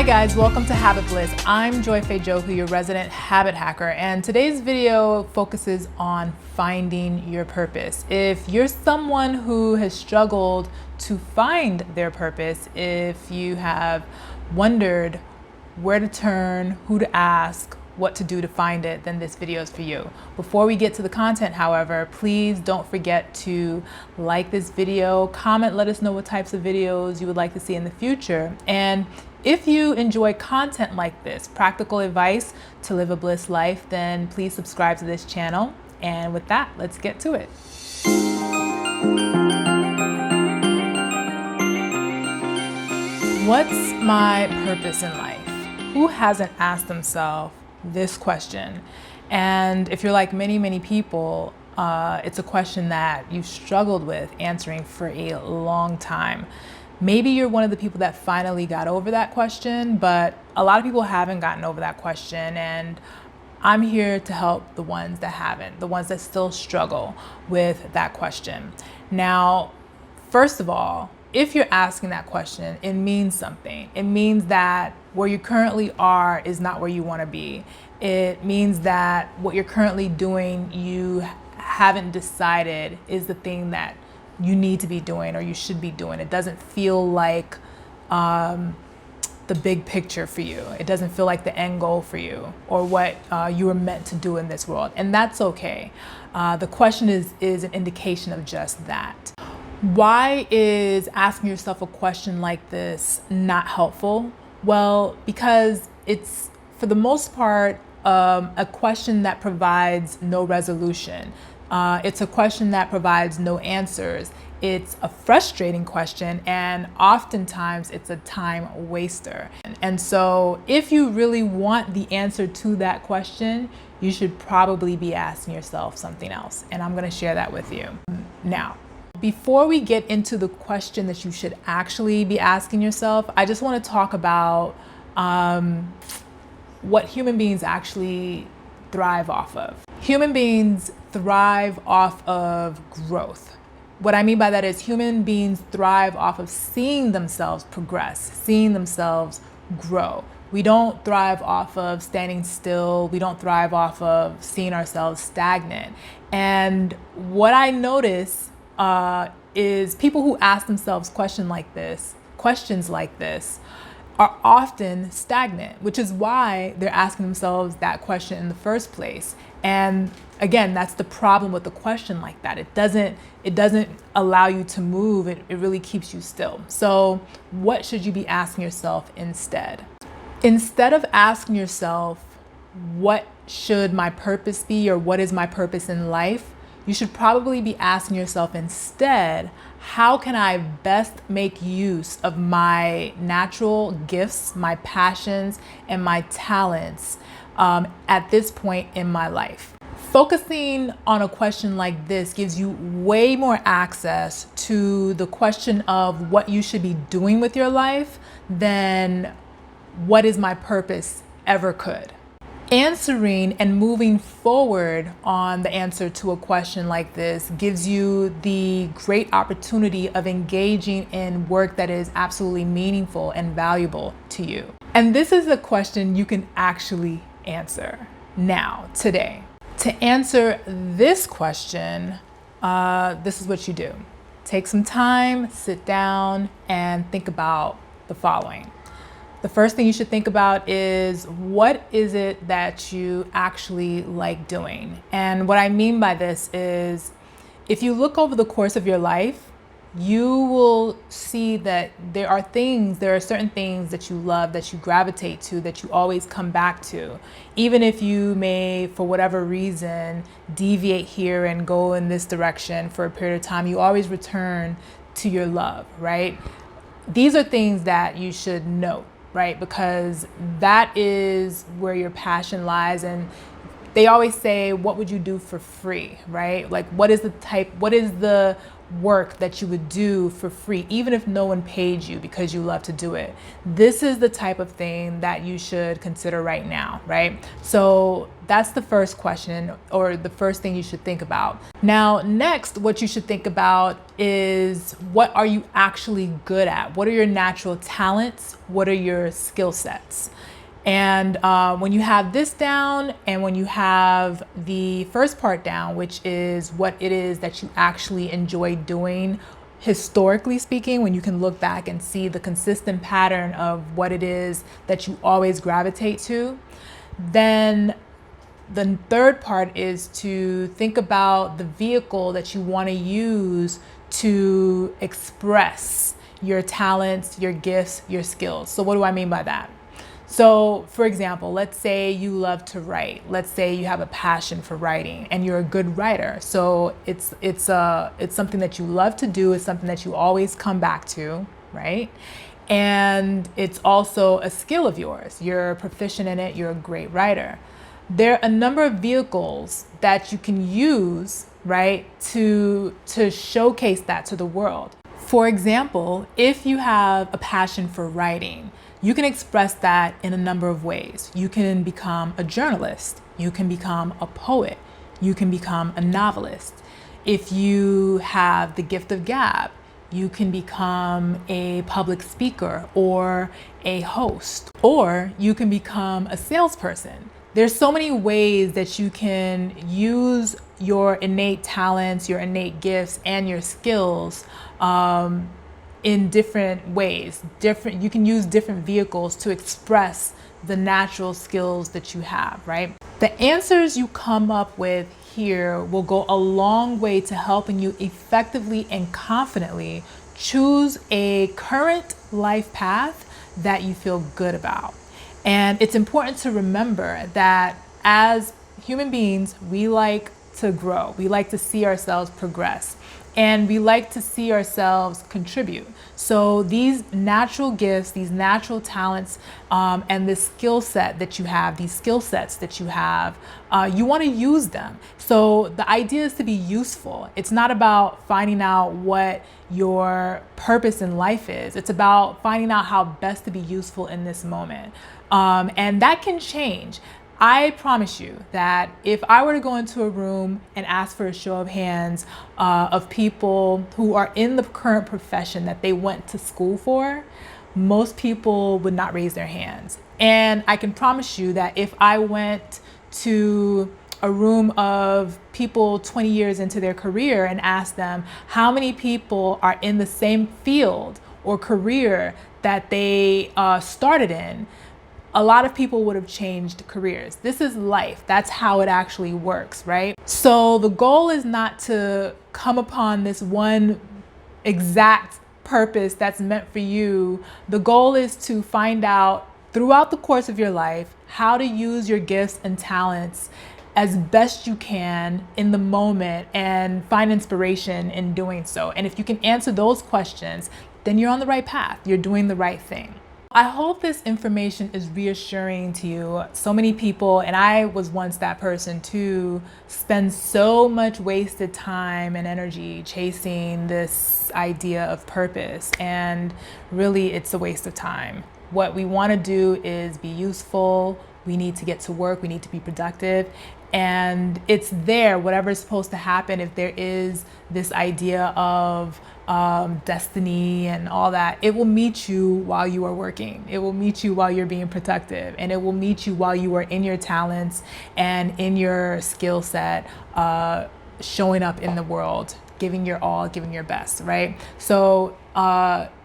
Hi guys, welcome to Habit Bliss. I'm Joy Faye Johu, your resident habit hacker, and today's video focuses on finding your purpose. If you're someone who has struggled to find their purpose, if you have wondered where to turn, who to ask, what to do to find it, then this video is for you. Before we get to the content, however, please don't forget to like this video, comment, let us know what types of videos you would like to see in the future. And if you enjoy content like this, practical advice to live a bliss life, then please subscribe to this channel. And with that, let's get to it. What's my purpose in life? Who hasn't asked themselves this question? And if you're like many people, it's a question that you've struggled with answering for a long time. Maybe you're one of the people that finally got over that question, but a lot of people haven't gotten over that question, and I'm here to help the ones that haven't, the ones that still struggle with that question. Now, first of all, if you're asking that question, it means something. It means that where you currently are is not where you want to be. It means that what you're currently doing, you haven't decided is the thing that you need to be doing or you should be doing. It doesn't feel like the big picture for you. It doesn't feel like the end goal for you or what you were meant to do in this world. And that's okay. The question is an indication of just that. Why is asking yourself a question like this not helpful? Well, because it's, for the most part, a question that provides no resolution. It's a question that provides no answers. It's a frustrating question, and oftentimes it's a time waster. And so if you really want the answer to that question, you should probably be asking yourself something else. And I'm going to share that with you now. Before we get into the question that you should actually be asking yourself, I just want to talk about what human beings actually thrive off of. Human beings thrive off of growth. What I mean by that is human beings thrive off of seeing themselves progress, seeing themselves grow. We don't thrive off of standing still. We don't thrive off of seeing ourselves stagnant. And what I notice is people who ask themselves questions like this are often stagnant, which is why they're asking themselves that question in the first place. And again, that's the problem with a question like that. It doesn't allow you to move. It really keeps you still. So what should you be asking yourself instead? Instead of asking yourself, what should my purpose be, or what is my purpose in life? You should probably be asking yourself instead, how can I best make use of my natural gifts, my passions, and my talents at this point in my life? Focusing on a question like this gives you way more access to the question of what you should be doing with your life than what is my purpose ever could. Answering and moving forward on the answer to a question like this gives you the great opportunity of engaging in work that is absolutely meaningful and valuable to you. And this is a question you can actually answer now, today. To answer this question, this is what you do. Take some time, sit down, and think about the following. The first thing you should think about is, what is it that you actually like doing? And what I mean by this is, if you look over the course of your life, you will see that there are certain things that you love, that you gravitate to, that you always come back to. Even if you may, for whatever reason, deviate here and go in this direction for a period of time, you always return to your love, right? These are things that you should note, right? Because that is where your passion lies. And they always say, what would you do for free, right? Like, what is the work that you would do for free, even if no one paid you, because you love to do it? This is the type of thing that you should consider right now, right? So that's the first question, or the first thing you should think about. Now, next, what you should think about is, what are you actually good at? What are your natural talents? What are your skill sets? And when you have this down, and when you have the first part down, which is what it is that you actually enjoy doing, historically speaking, when you can look back and see the consistent pattern of what it is that you always gravitate to, then the third part is to think about the vehicle that you want to use to express your talents, your gifts, your skills. So what do I mean by that? So for example, let's say you love to write. Let's say you have a passion for writing and you're a good writer. So it's something that you love to do. It's something that you always come back to, right? And it's also a skill of yours. You're proficient in it. You're a great writer. There are a number of vehicles that you can use, right, to showcase that to the world. For example, if you have a passion for writing, you can express that in a number of ways. You can become a journalist. You can become a poet. You can become a novelist. If you have the gift of gab, you can become a public speaker or a host, or you can become a salesperson. There's so many ways that you can use your innate talents, your innate gifts, and your skills in different ways. You can use different vehicles to express the natural skills that you have, right? The answers you come up with here will go a long way to helping you effectively and confidently choose a current life path that you feel good about. And it's important to remember that as human beings, we like to grow. We like to see ourselves progress. And we like to see ourselves contribute. So these natural gifts, these natural talents, and this skill set that you have, these skill sets that you have, you want to use them. So the idea is to be useful. It's not about finding out what your purpose in life is. It's about finding out how best to be useful in this moment. And that can change. I promise you that if I were to go into a room and ask for a show of hands of people who are in the current profession that they went to school for, most people would not raise their hands. And I can promise you that if I went to a room of people 20 years into their career and asked them how many people are in the same field or career that they started in, a lot of people would have changed careers. This is life. That's how it actually works, right? So the goal is not to come upon this one exact purpose that's meant for you. The goal is to find out throughout the course of your life how to use your gifts and talents as best you can in the moment and find inspiration in doing so. And if you can answer those questions, then you're on the right path. You're doing the right thing. I hope this information is reassuring to you. So many people, and I was once that person too, spend so much wasted time and energy chasing this idea of purpose, and really it's a waste of time. What we want to do is be useful. We need to get to work. We need to be productive. And it's there, whatever is supposed to happen, if there is this idea of destiny and all that, it will meet you while you are working. It will meet you while you're being productive, and it will meet you while you are in your talents and in your skill set, showing up in the world, giving your all, giving your best, right? So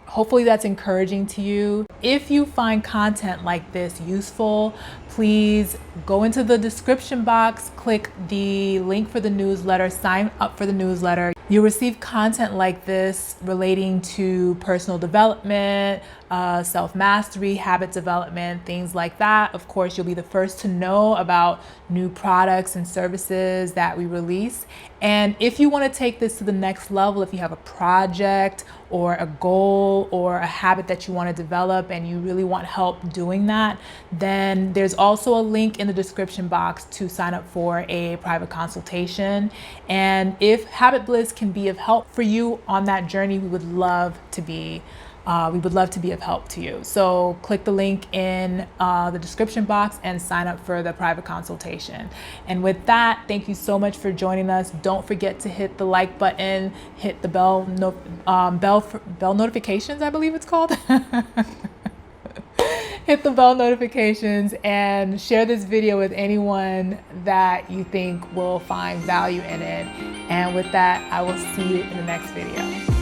hopefully that's encouraging to you. If you find content like this useful, please go into the description box, click the link for the newsletter, sign up for the newsletter. You'll receive content like this relating to personal development, self-mastery, habit development, things like that. Of course, you'll be the first to know about new products and services that we release. And if you want to take this to the next level, if you have a project or a goal or a habit that you want to develop and you really want help doing that, then there's also a link in the description box to sign up for a private consultation. And if Habit Bliss can be of help for you on that journey, we would love to be we would love to be of help to you. So click the link in the description box and sign up for the private consultation. And with that, thank you so much for joining us. Don't forget to hit the like button, hit the bell notifications, I believe it's called. Hit the bell notifications and share this video with anyone that you think will find value in it. And with that, I will see you in the next video.